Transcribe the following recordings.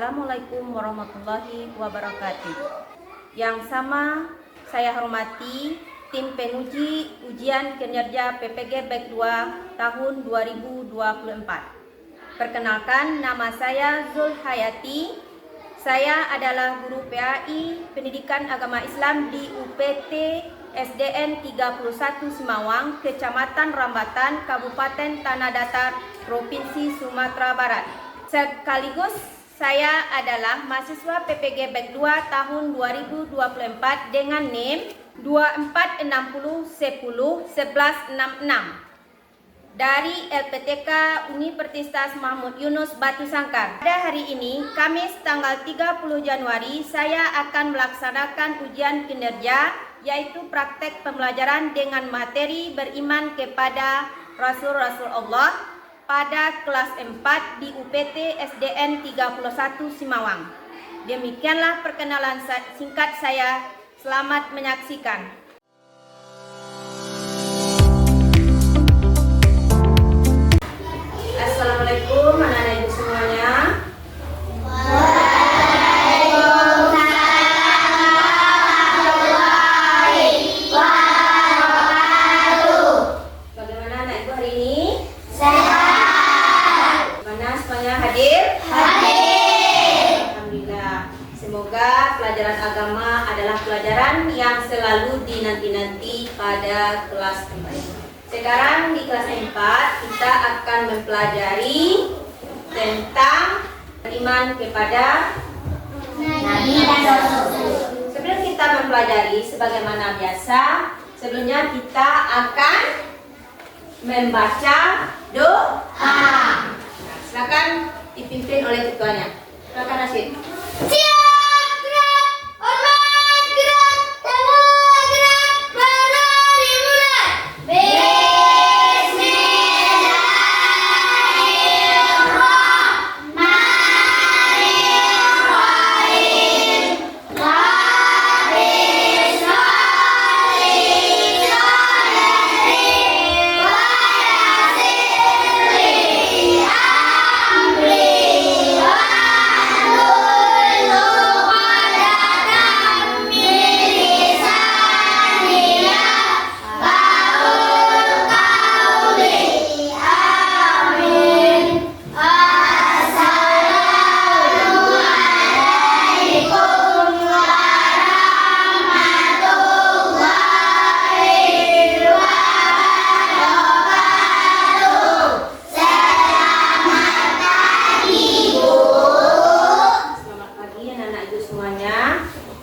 Assalamualaikum warahmatullahi wabarakatuh. Yang sama saya hormati tim penguji ujian kinerja PPG Back 2 tahun 2024. Perkenalkan, nama saya Zulhayati. Saya adalah guru PAI Pendidikan Agama Islam di UPT SDN 31 Simawang, Kecamatan Rambatan, Kabupaten Tanah Datar, Provinsi Sumatera Barat. Sekaligus saya adalah mahasiswa PPG Back 2 tahun 2024 dengan NIM 2460101166 dari LPTK Universitas Mahmud Yunus Batu Sangkar. Pada hari ini, Kamis tanggal 30 Januari, saya akan melaksanakan ujian kinerja, yaitu praktek pembelajaran dengan materi beriman kepada Rasul-Rasul Allah pada kelas 4 di UPT SDN 31 Simawang. Demikianlah perkenalan singkat saya. Selamat menyaksikan. Assalamualaikum anak-anak ibu semuanya. Bagaimana anak ibu hari ini? Sehat. Mana semuanya hadir? Hadir. Alhamdulillah. Semoga pelajaran agama adalah pelajaran yang selalu dinanti-nanti pada kelas 4. Sekarang di kelas 4 kita akan mempelajari tentang beriman kepada Nabi dan Rasul. Sebelum kita mempelajari sebagaimana biasa, sebelumnya kita akan membaca doa. Nah, silakan dipimpin oleh ketuanya. Silakan Rashid.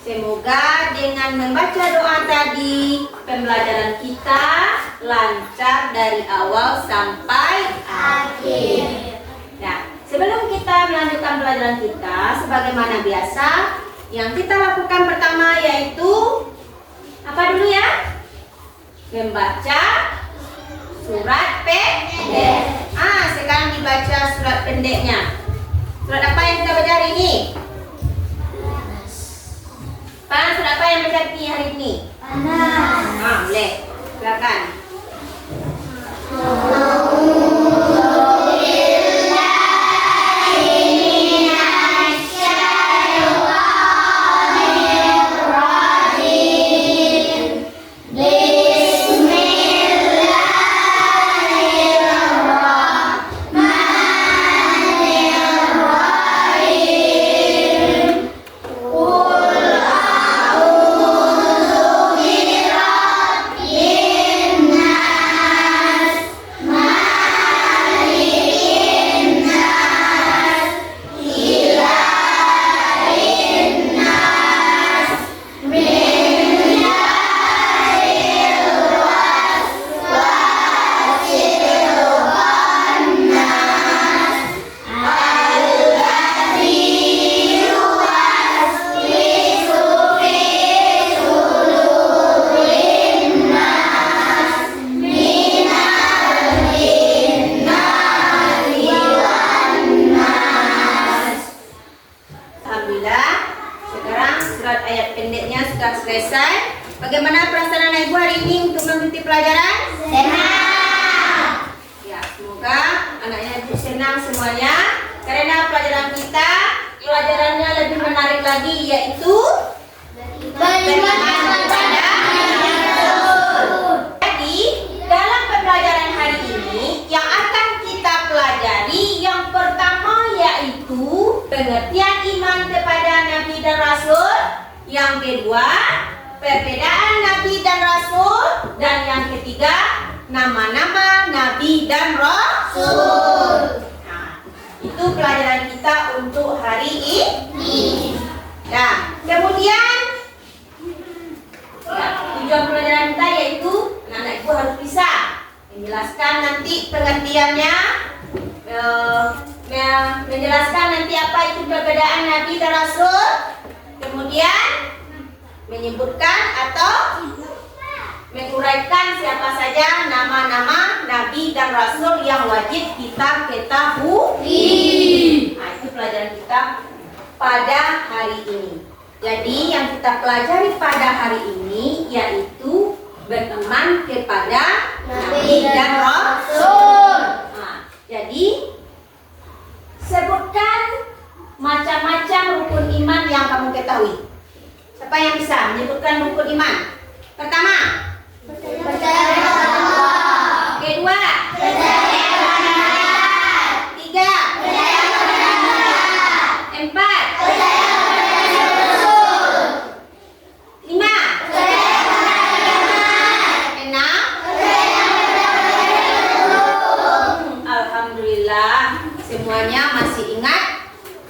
Semoga dengan membaca doa tadi, pembelajaran kita lancar dari awal sampai akhir. Nah, sebelum kita melanjutkan pelajaran kita, sebagaimana biasa, yang kita lakukan pertama yaitu apa dulu ya? Membaca surat pendek. Sekarang dibaca surat pendeknya. Surat apa yang kita baca hari ini? Surat apa yang berarti hari ini? Panas. Boleh. Silakan. Selesai. Bagaimana perasaan anak ibu hari ini untuk mengikuti pelajaran? Sehat. Ya, semoga anaknya ibu senang semuanya karena pelajaran kita pelajarannya lebih menarik lagi, yaitu beriman kepada Rasul. Jadi dalam pembelajaran hari ini yang akan kita pelajari yang pertama yaitu pengertian iman kepada Nabi dan Rasul. Yang kedua, perbedaan Nabi dan Rasul. Dan yang ketiga, nama-nama Nabi dan Rasul. Nah, itu pelajaran kita untuk hari ini. Nah, kemudian tujuan pelajaran kita yaitu anak ibu harus bisa menjelaskan nanti pengertiannya, menjelaskan nanti apa itu perbedaan Nabi dan Rasul, kemudian menyebutkan atau menguraikan siapa saja nama-nama Nabi dan Rasul yang wajib kita ketahui. Nah, itu pelajaran kita pada hari ini. Jadi yang kita pelajari pada hari ini yaitu beriman kepada Nabi dan Rasul. Nah, jadi sebutkan macam-macam rukun iman yang kamu ketahui. Siapa yang bisa menyebutkan rukun iman? Pertama, percaya kepada Allah. Kedua, percaya kepada malaikat. Tiga, percaya kepada Tuhan. Empat, percaya kepada Rasul. Lima, percaya kepada agama. Enam, percaya kepada Rasul. Alhamdulillah, semuanya masih ingat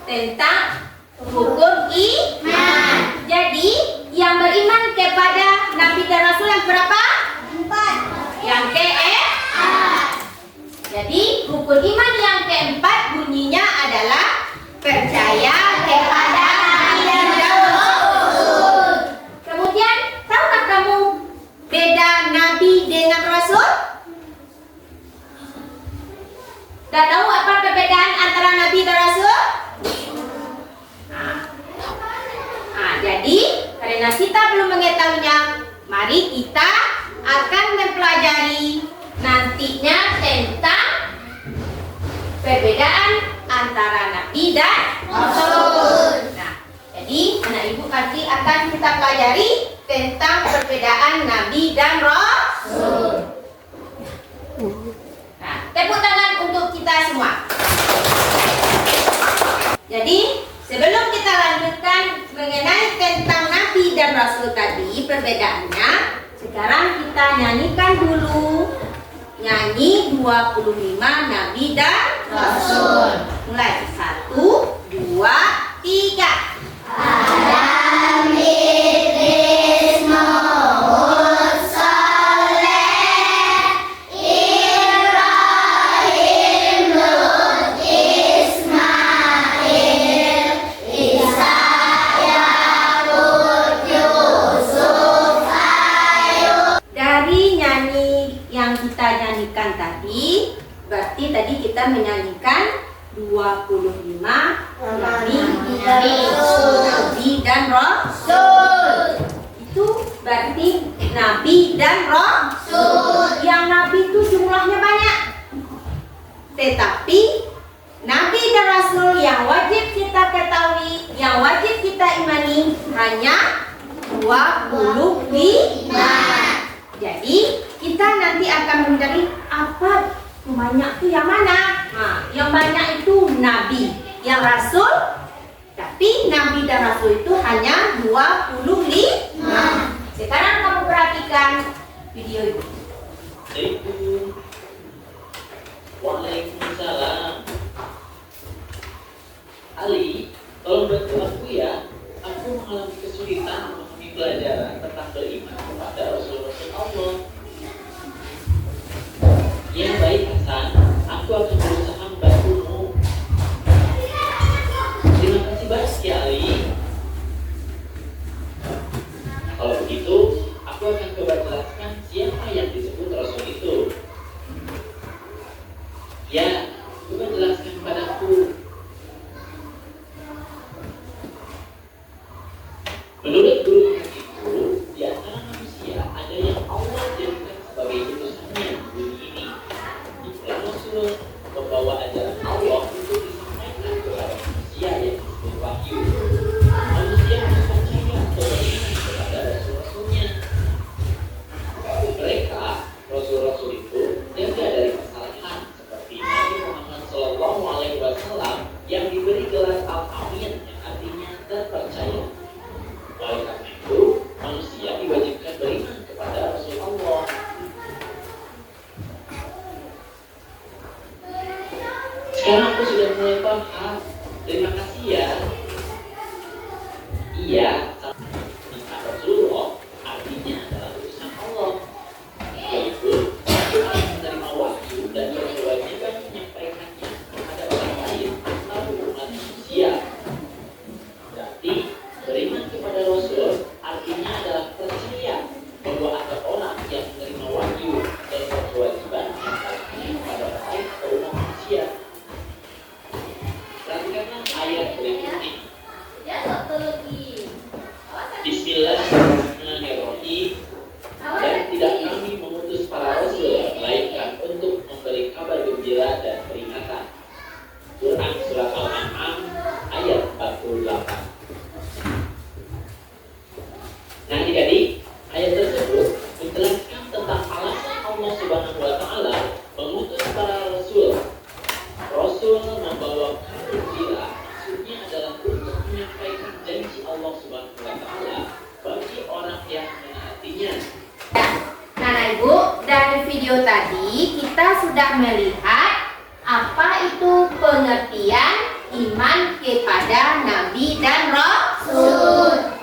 tentang rukun iman. Jadi yang beriman kepada Nabi dan Rasul yang berapa? 4. Yang keempat. Jadi rukun iman yang keempat bunyinya adalah percaya kepada Nabi dan Rasul. Kemudian tahukah kamu beda Nabi dengan Rasul? Sudah tahu apa perbedaan antara Nabi dan Rasul? Jadi, karena kita belum mengetahuinya, mari kita akan mempelajari nantinya tentang perbedaan antara Nabi dan Rasul. Nah, jadi anak ibu nanti akan kita pelajari tentang perbedaan Nabi dan Rasul. Nah, tepuk tangan untuk kita semua. Jadi, sebelum kita lanjutkan mengenai tentang Nabi dan Rasul tadi, perbedaannya, sekarang kita nyanyikan dulu nyanyi 25 Nabi dan Rasul. Mulai 1, 2, 3. Nyanyikan tadi, berarti tadi kita menyanyikan 25 Nabi dan Rasul. Itu berarti Nabi dan Rasul. Yang Nabi itu jumlahnya banyak, tetapi Nabi dan Rasul yang wajib kita ketahui, yang wajib kita imani hanya 25. Jadi kita nanti akan mencari apa banyak itu yang mana. Nah, yang banyak itu Nabi, yang Rasul. Tapi Nabi dan Rasul itu hanya 25. Sekarang kamu perhatikan video itu. Waalaikumsalam. Ali, tolong bantu aku ya. Aku mengalami kesulitan memahami pelajaran tentang beriman kepada Rasul-Rasul Allah. Ya baik Hasan, aku akan berusaha membantumu. Terima kasih banyak ya Ali. Kalau begitu, aku akan coba jelaskan siapa yang disebut Rasul itu. Sekarang aku sudah mulai paham. Terima kasih ya. Iya, sama Rasulullah artinya adalah utusan Allah. Yaitu Tuhan menerima wahyu dan berkewajiban menyampaikannya kepada orang lain atau umat manusia. Berarti beriman kepada Rasul artinya adalah percaya bahwa ada orang yang menerima wahyu dan berkewajiban menyampaikannya kepada orang lain atau umat manusia. Perhatikanlah ayat berikutnya. Bismillahirrahmanirrahim. Dan tidak kami mengutus para rasul melainkan untuk memberi kabar gembira dan peringatan. Quran surat Al-An'am ayat 48. Nah, adik-adik, ayat tersebut menjelaskan tentang alasan Allah Subhanahu wa taala mengutus para rasul. Rasul membawa kabar gembira, maksudnya adalah untuk menyampaikan janji Allah Subhanahu wa taala bagi orang yang menaatinya. Nah, Ibu, dari video tadi kita sudah melihat apa itu pengertian iman kepada Nabi dan Rasul.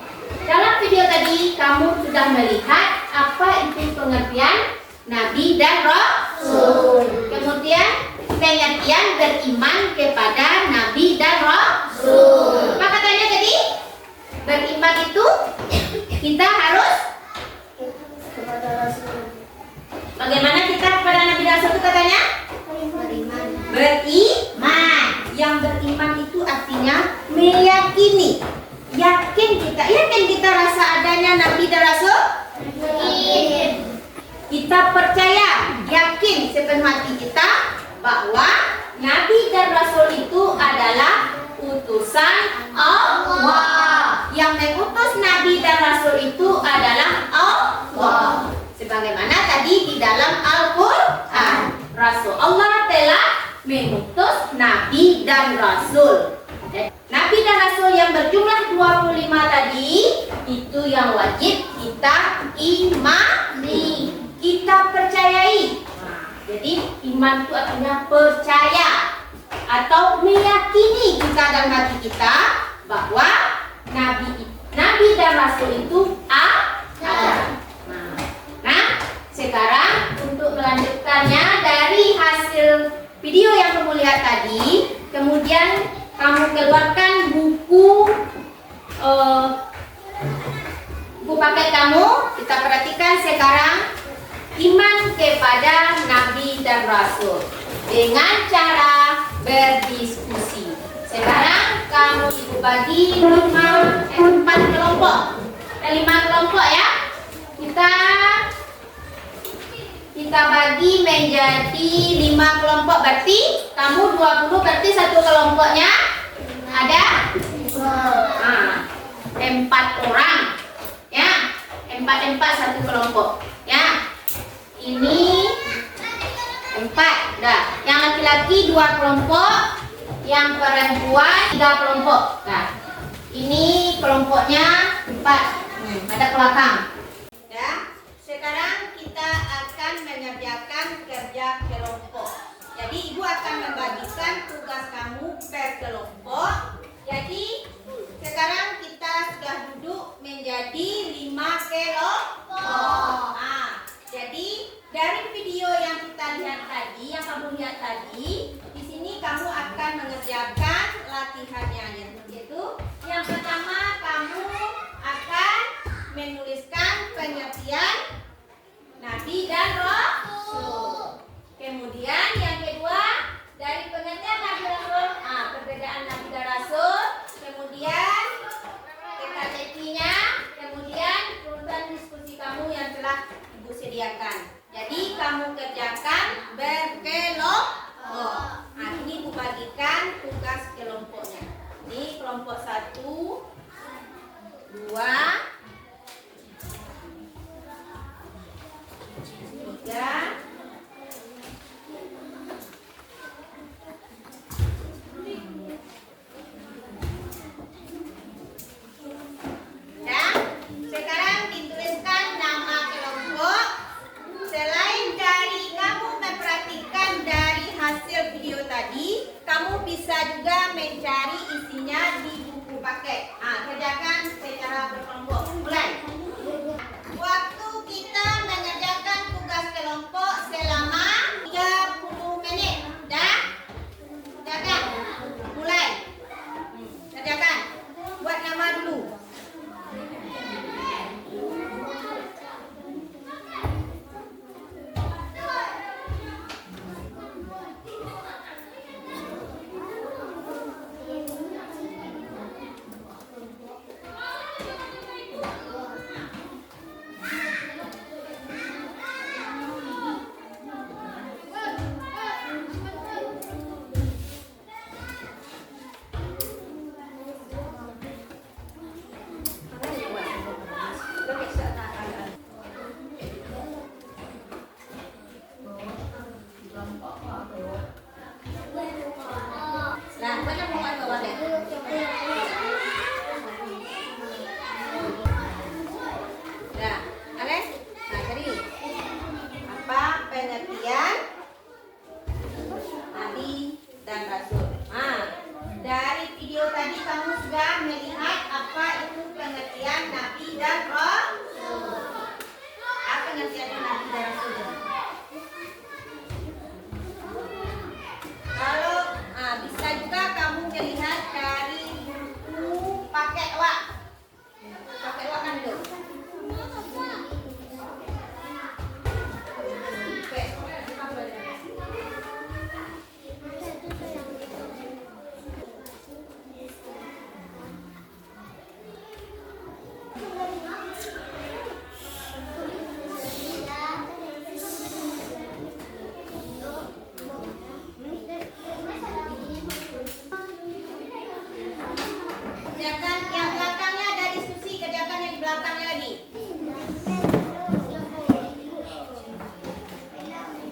Dalam video tadi kamu sudah melihat apa itu pengertian Nabi dan Rasul. Kemudian pengertian beriman kepada Nabi dan Rasul. Apa katanya tadi? Beriman itu kita harus bagaimana kita kepada Nabi dan Rasul itu katanya? Beriman. Yang beriman itu artinya meyakini. Yakin kita rasa adanya Nabi dan Rasul? Yakin. Kita percaya, yakin sepenuh hati kita bahwa Nabi dan Rasul itu adalah utusan Allah. Yang mengutus Nabi dan Rasul itu adalah Allah. Sebagaimana tadi di dalam Al-Quran, Rasul Allah telah mengutus Nabi dan Rasul. Nabi dan Rasul yang berjumlah 25 tadi itu yang wajib kita imani, kita percayai. Jadi iman itu artinya percaya atau meyakini kita dalam hati kita bahwa Nabi dan Rasul itu ada. Nah, sekarang untuk melanjutkannya dari hasil video yang kamu lihat tadi, kemudian kamu keluarkan buku paket kamu. Kita perhatikan sekarang iman kepada Nabi dan Rasul dengan cara berdiskusi. Sekarang kamu bagi 4 kelompok. 5 kelompok ya. Kita bagi menjadi 5 kelompok. Berarti kamu 20, berarti satu kelompoknya ada 4 orang. Ya, 4 satu kelompok. Ya. Ini 4. Dah. Yang laki-laki 2 kelompok, yang perempuan 3 kelompok. Nah, ini kelompoknya 4. Ada ke belakang. Ya. Sekarang kita akan mengerjakan kerja kelompok. Jadi Ibu akan membagikan tugas kamu per kelompok. Jadi sekarang kita sudah duduk menjadi 5 kelompok. Jadi dari video yang kita lihat tadi, yang kamu lihat tadi, di sini kamu akan mengerjakan latihannya, yaitu yang pertama kamu akan menuliskan pengertian Nabi dan Rasul. Kemudian yang kedua dari pengertian Nabi dan Rasul, perbedaan Nabi dan Rasul. Kemudian teka-tekinya, kemudian urutan diskusi kamu yang telah Ibu sediakan. Jadi kamu kerjakan berkelompok. Nah, ini Ibu bagikan tugas kelompoknya. Ini kelompok 1, 2, 3, 4, dan rasul. Dari video tadi kamu sudah melihat apa itu pengertian nabi dan rasul. Apa pengertian nabi dan rasul? Kalau bisa juga kamu melihat dari buku paket wak. Paket wak kan itu. Kerjakan yang belakangnya ada diskusi, kerjakan yang di belakangnya lagi.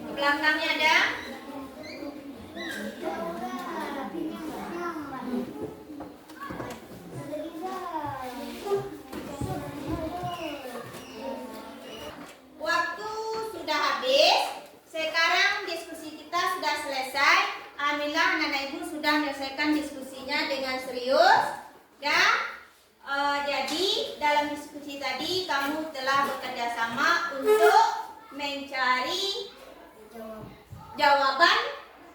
Di belakangnya ada. Waktu sudah habis. Sekarang diskusi kita sudah selesai. Alhamdulillah anak-anak ibu sudah menyelesaikan diskusinya dengan serius. Dan jadi dalam diskusi tadi kamu telah bekerja sama untuk mencari jawaban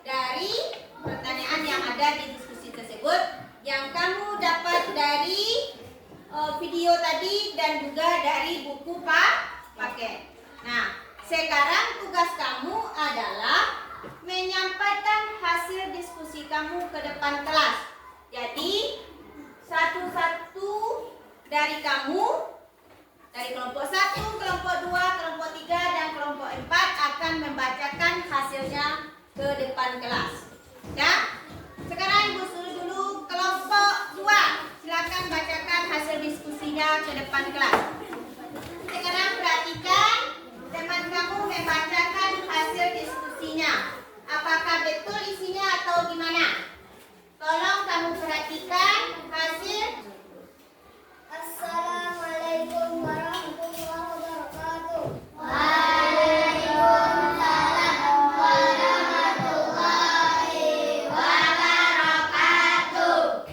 dari pertanyaan yang ada di diskusi tersebut yang kamu dapat dari video tadi dan juga dari buku paket. Nah, sekarang tugas kamu adalah menyampaikan hasil diskusi kamu ke depan kelas. Jadi satu-satu dari kamu, dari kelompok 1, kelompok 2, kelompok 3, dan kelompok 4 akan membacakan hasilnya ke depan kelas. Ya? Sekarang ibu suruh dulu kelompok 2. Silakan bacakan hasil diskusinya ke depan kelas. Sekarang perhatikan teman kamu membacakan hasil diskusinya. Apakah betul isinya atau gimana? Tolong kamu perhatikan hasil. Assalamualaikum warahmatullahi wabarakatuh. Waalaikumsalam warahmatullahi wabarakatuh.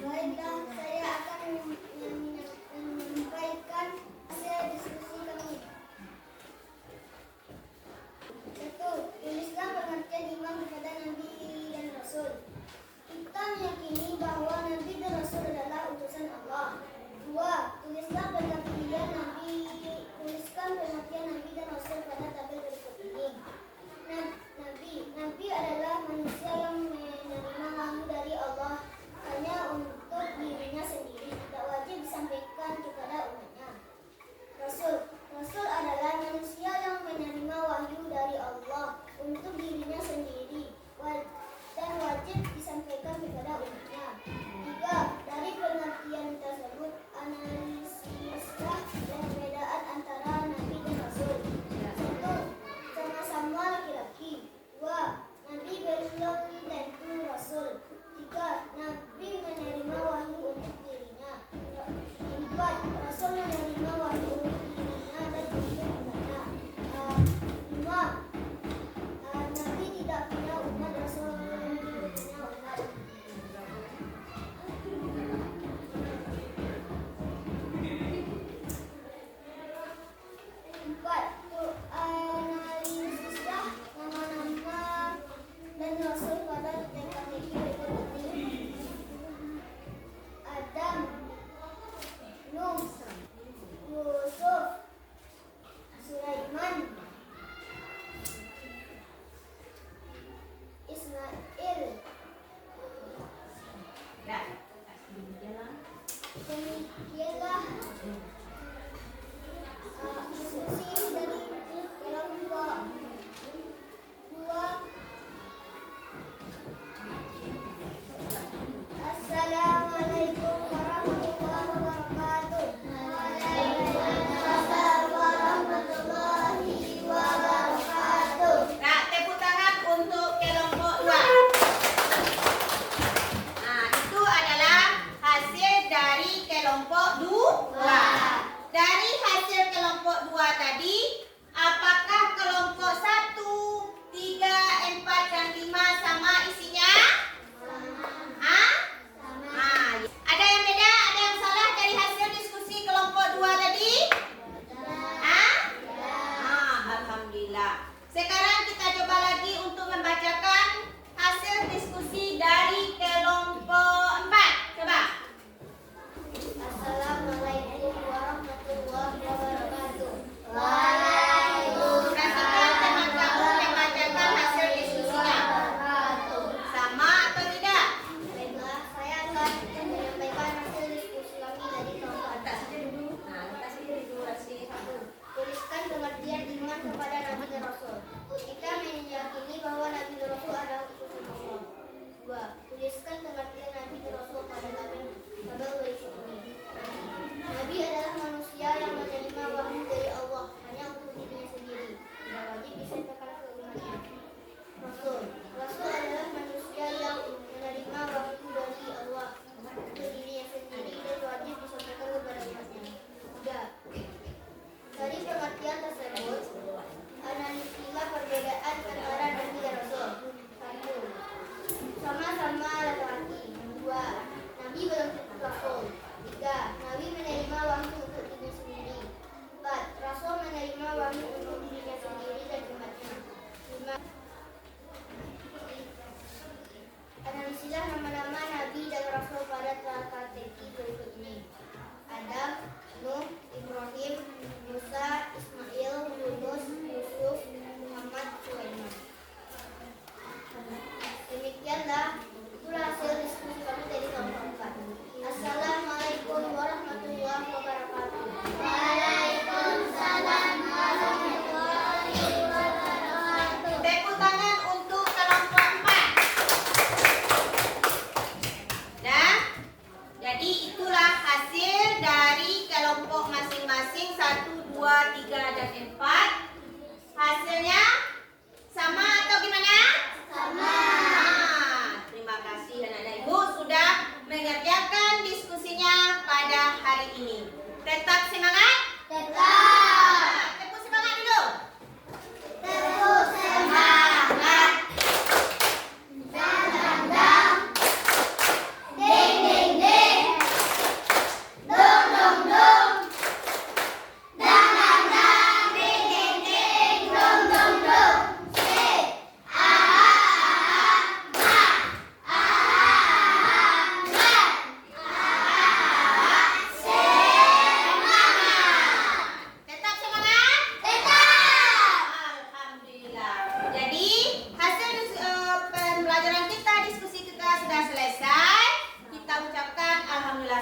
Baiklah, saya akan menyampaikan hasil diskusi kami. 1. Tulislah pengertian iman kepada Nabi dan Rasul. Kita meyakini bahwa Nabi dan Rasul adalah utusan Allah. 2. Tuliskan pengertian Nabi dan Rasul pada tabel berikut ini. Nabi adalah manusia yang menerima wahyu dari Allah hanya untuk dirinya sendiri, tidak wajib disampaikan kepada umatnya. Rasul adalah manusia yang menerima wahyu dari Allah untuk dirinya sendiri dan wajib disampaikan kepada umatnya. 3. Dari pengertian tersebut, analisislah perbedaan antara Nabi dan Rasul. 1. Sama-sama laki-laki. 2. Nabi belum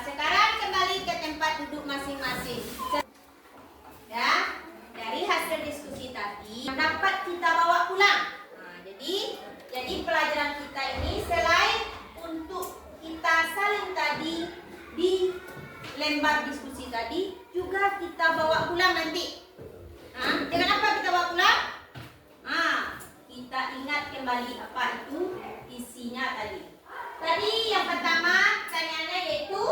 sekarang kembali ke tempat duduk masing-masing. Ya, dari hasil diskusi tadi dapat kita bawa pulang. Nah, jadi pelajaran kita ini selain untuk kita saling tadi di lembar diskusi tadi, juga kita bawa pulang nanti. Nah, dengan apa kita bawa pulang? Nah, kita ingat kembali apa itu isinya tadi. Tadi yang pertama pertanyaannya yaitu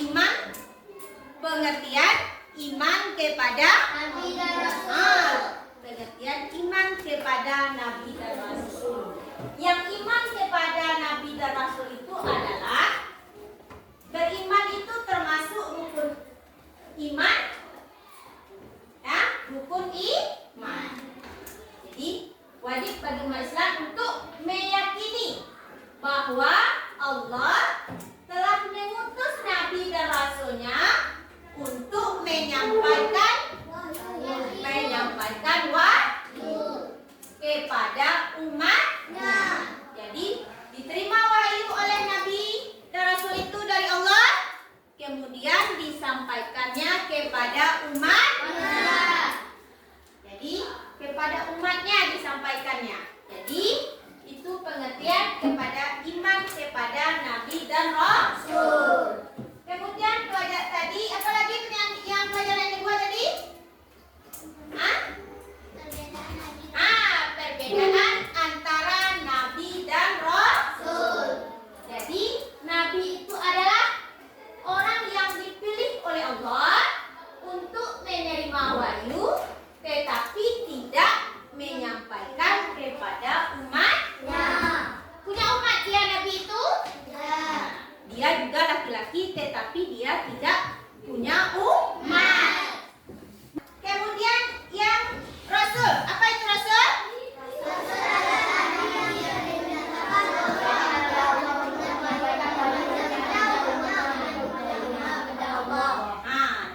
iman, pengertian iman kepada Nabi dan Rasul. pengertian iman kepada Nabi dan Rasul. Yang iman kepada Nabi dan Rasul itu adalah beriman itu termasuk rukun iman, ya, rukun iman. Jadi wajib bagi umat Islam untuk meyakini bahwa Allah telah mengutus Nabi dan Rasulnya untuk menyampaikan wahyu kepada umatnya. Jadi diterima wahyu oleh Nabi dan Rasul itu dari Allah, kemudian disampaikannya kepada umatnya. Jadi kepada umatnya disampaikannya. Jadi itu pengertian kepada iman kepada Nabi dan Rasul. Kemudian pelajaran tadi, apalagi yang pelajaran yang kedua tadi? Perbedaan antara Nabi dan Rasul. Jadi Nabi itu adalah orang yang dipilih oleh Allah untuk menerima wahyu, tetapi tidak menyampaikan kepada umatnya. Punya umat dia Nabi itu? Dia juga laki-laki, tetapi dia tidak punya umat. Kemudian yang Rasul, apa itu Rasul?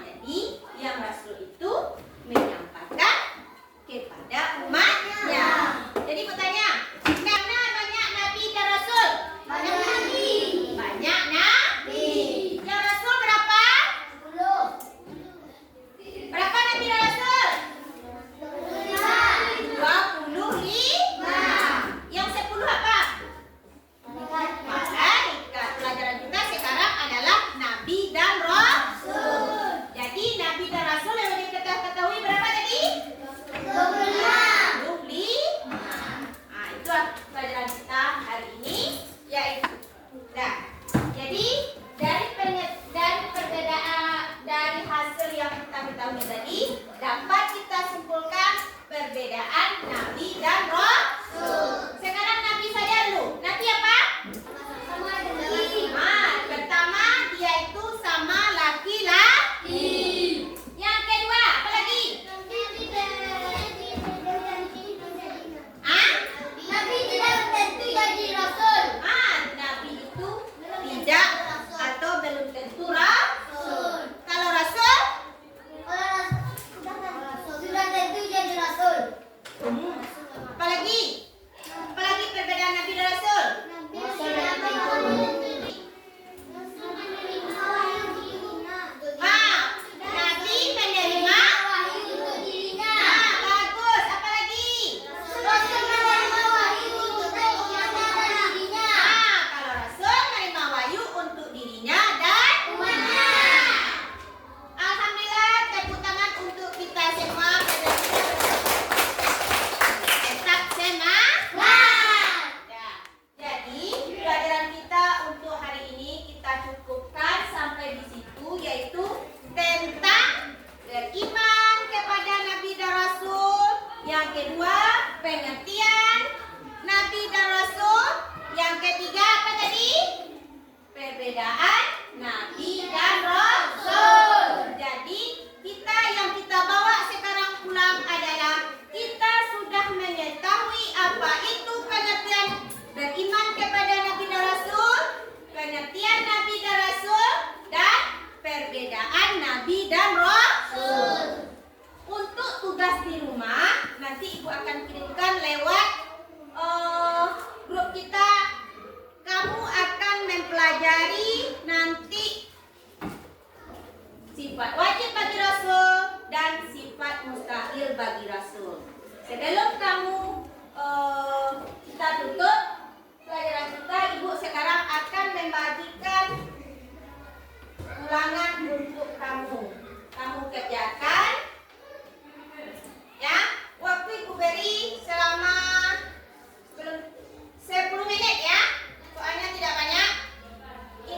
Jadi yang Rasul itu menyampaikan kepada umatnya. Jadi bertanya, mana banyak Nabi dan Rasul? Banyak Nabi. Banyak Nabi. Yang Rasul berapa? 10. Berapa Nabi dan Rasul? 25. Yang 10 apa? Malaikat. Pelajaran kita sekarang adalah Nabi dan Rasul. Jadi Nabi dan Rasul yang kita ketahui berapa tadi? 25. Itu pelajaran kita hari ini, yaitu jadi dari perbedaan dari hasil yang kita ketahui tadi dapat kita simpulkan perbedaan Nabi dan Rasul. Sekarang Nabi saja dulu. Nabi apa? Pertama dia itu sama laki-laki. Yang kedua apa lagi? Nabi tidak tentu jadi Rasul. Nabi itu tidak atau belum tentu Rasul. Kalau Rasul? Sudah tentu jadi Rasul. Apalagi? Apalagi perbedaan Nabi dan Rasul? Nabi menerima. Bagus. Apalagi? Kalau Rasul menerima wahyu untuk dirinya dan umatnya. Alhamdulillah, tepuk tangan untuk kita semua. Tetap semangat. Jadi pelajaran kita untuk hari ini kita cukupkan sampai di situ, yaitu tentang beriman kepada Nabi dan Rasul. Yang kedua, pengertian Nabi dan Rasul. Yang ketiga apa tadi? Perbedaan Nabi dan Rasul. Jadi yang kita bawa sekarang pulang adalah kita sudah mengetahui apa itu pengertian beriman kepada Nabi dan Rasul, pengertian Nabi dan Rasul, dan perbedaan Nabi dan Rasul. Untuk tugas di rumah nanti Ibu akan kirimkan lewat grup kita. Kamu akan mempelajari nanti Sebelum kamu kita tutup pelajaran kita, Ibu sekarang akan membagikan ulangan untuk kamu. Kamu kerjakan. Ya, waktu Ibu beri selama 10 menit ya. Soalnya tidak banyak.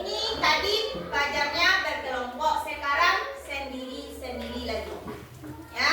Ini tadi belajarnya berkelompok, sekarang sendiri-sendiri lagi. Ya.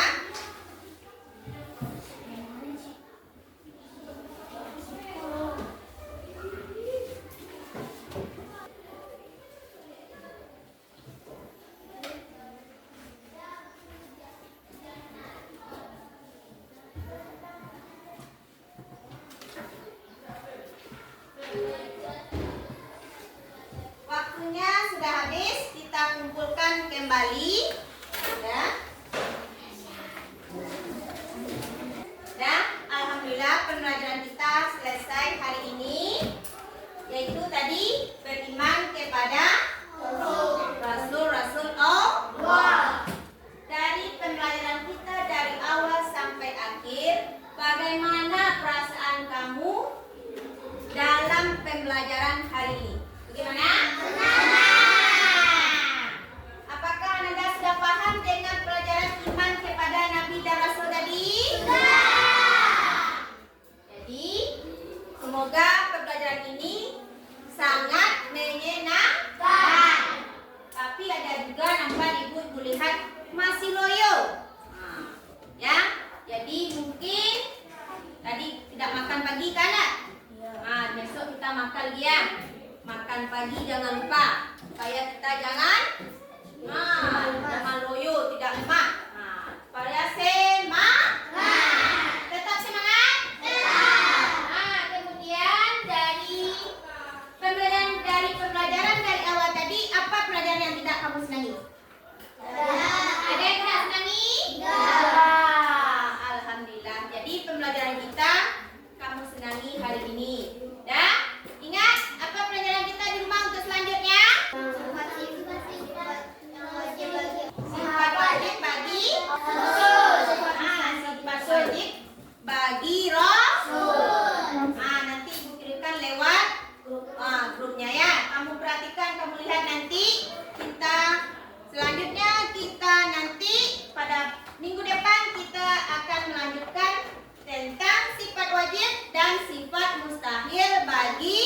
Waktunya sudah habis, kita kumpulkan kembali ya. Dan alhamdulillah pembelajaran kita selesai hari ini, yaitu tadi beriman kepada Rasul Allah. Dari pembelajaran kita dari awal sampai akhir, bagaimana perasaan kamu dalam pembelajaran hari ini? Bagaimana? Apakah Anda sudah paham dengan pelajaran iman kepada Nabi dan Rasul tadi? Jadi, semoga pembelajaran ini sangat menyenangkan. Tapi ada juga nampak ibu lihat masih loyo. Ya, jadi mungkin tadi tidak makan pagi kan? Besok kita makan lagi ya. Makan pagi jangan lupa supaya kita jangan loyo, tidak lemak. Supaya semangat. Tetap semangat. Kemudian dari pembelajaran dari awal tadi, apa pelajaran yang tidak kamu senangi? Ada yang tidak senangi? Alhamdulillah. Jadi pembelajaran kita kamu senangi hari ini. Dan ingat apa pelajaran kita di rumah untuk selanjutnya? Sifat wajib bagi sifat wajib bagi Rasul. Nanti Ibu kirimkan lewat grupnya ya. Kamu perhatikan, kamu lihat nanti selanjutnya kita nanti pada minggu depan kita akan melanjutkan tentang sifat wajib dan sifat mustahil bagi